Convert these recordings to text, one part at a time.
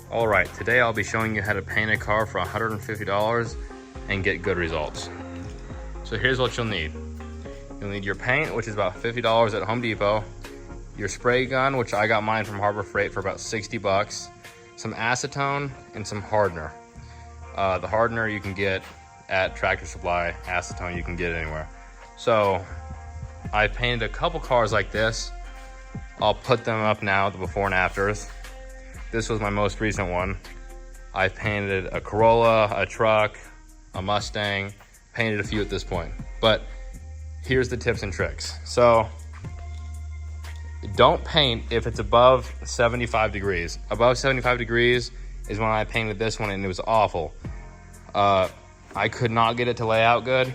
All right, today I'll be showing you how to paint a car for $150 and get good results. So here's what you'll need. You'll need your paint, which is about $50 at Home Depot, your spray gun, which I got mine from Harbor Freight for about 60 bucks, some acetone, and some hardener. The hardener you can get at Tractor Supply, acetone you can get anywhere. So I painted a couple cars like this. I'll put them up now, the before and afters. This was my most recent one. I painted a Corolla, a truck, a Mustang, painted a few at this point. But here's the tips and tricks. So don't paint if it's above 75 degrees. Above 75 degrees is when I painted this one and it was awful. I could not get it to lay out good.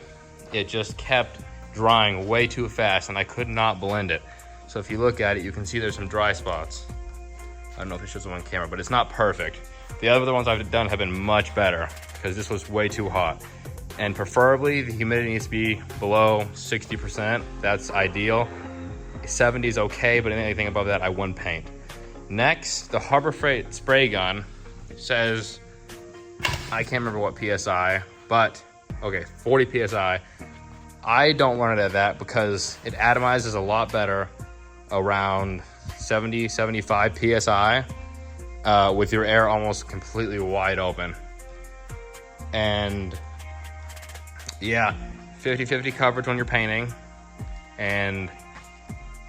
It just kept drying way too fast and I could not blend it. So if you look at it, you can see there's some dry spots. I don't know if it shows them on camera, but it's not perfect. The other ones I've done have been much better because this was way too hot. And preferably the humidity needs to be below 60%. That's ideal. 70 is okay, but anything above that I wouldn't paint. Next, the Harbor Freight spray gun says, I can't remember what PSI, but okay, 40 PSI. I don't run it at that because it atomizes a lot better around 70, 75 PSI with your air almost completely wide open. And yeah, 50-50 coverage when you're painting. And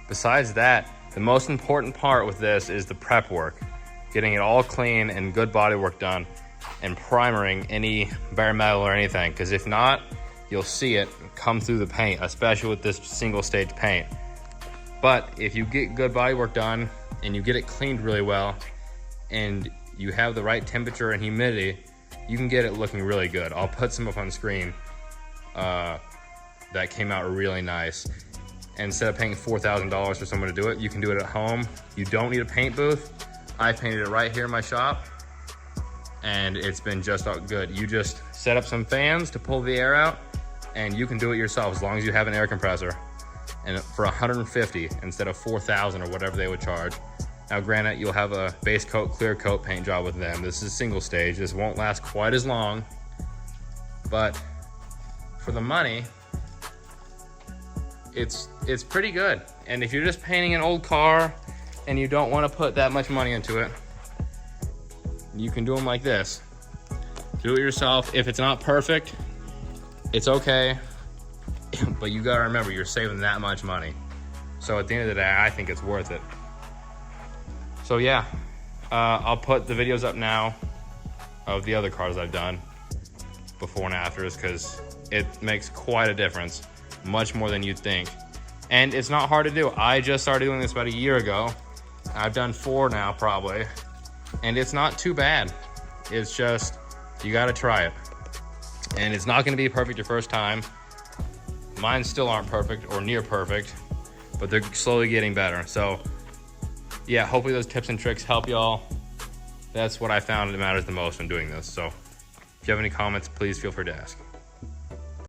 besides that, the most important part with this is the prep work. Getting it all clean and good body work done and primering any bare metal or anything. Because if not, you'll see it come through the paint, especially with this single stage paint. But if you get good body work done and you get it cleaned really well and you have the right temperature and humidity, you can get it looking really good. I'll put some up on screen that came out really nice. And instead of paying $4,000 for someone to do it, you can do it at home. You don't need a paint booth. I painted it right here in my shop and it's been just good. You just set up some fans to pull the air out and you can do it yourself as long as you have an air compressor. And for $150 instead of $4,000 or whatever they would charge. Now granted, you'll have a base coat, clear coat paint job with them. This is single stage. This won't last quite as long, but for the money, it's pretty good. And if you're just painting an old car and you don't want to put that much money into it, you can do them like this. Do it yourself. If it's not perfect, it's okay. But you gotta remember, you're saving that much money. So at the end of the day, I think it's worth it. So yeah, I'll put the videos up now of the other cars I've done, before and afters, because it makes quite a difference, much more than you'd think. And it's not hard to do. I just started doing this about a year ago. I've done 4 now probably, and it's not too bad. It's just, you gotta try it. And it's not gonna be perfect your first time. Mine still aren't perfect or near perfect, but they're slowly getting better. So yeah, hopefully those tips and tricks help y'all. That's what I found that matters the most when doing this. So if you have any comments, please feel free to ask.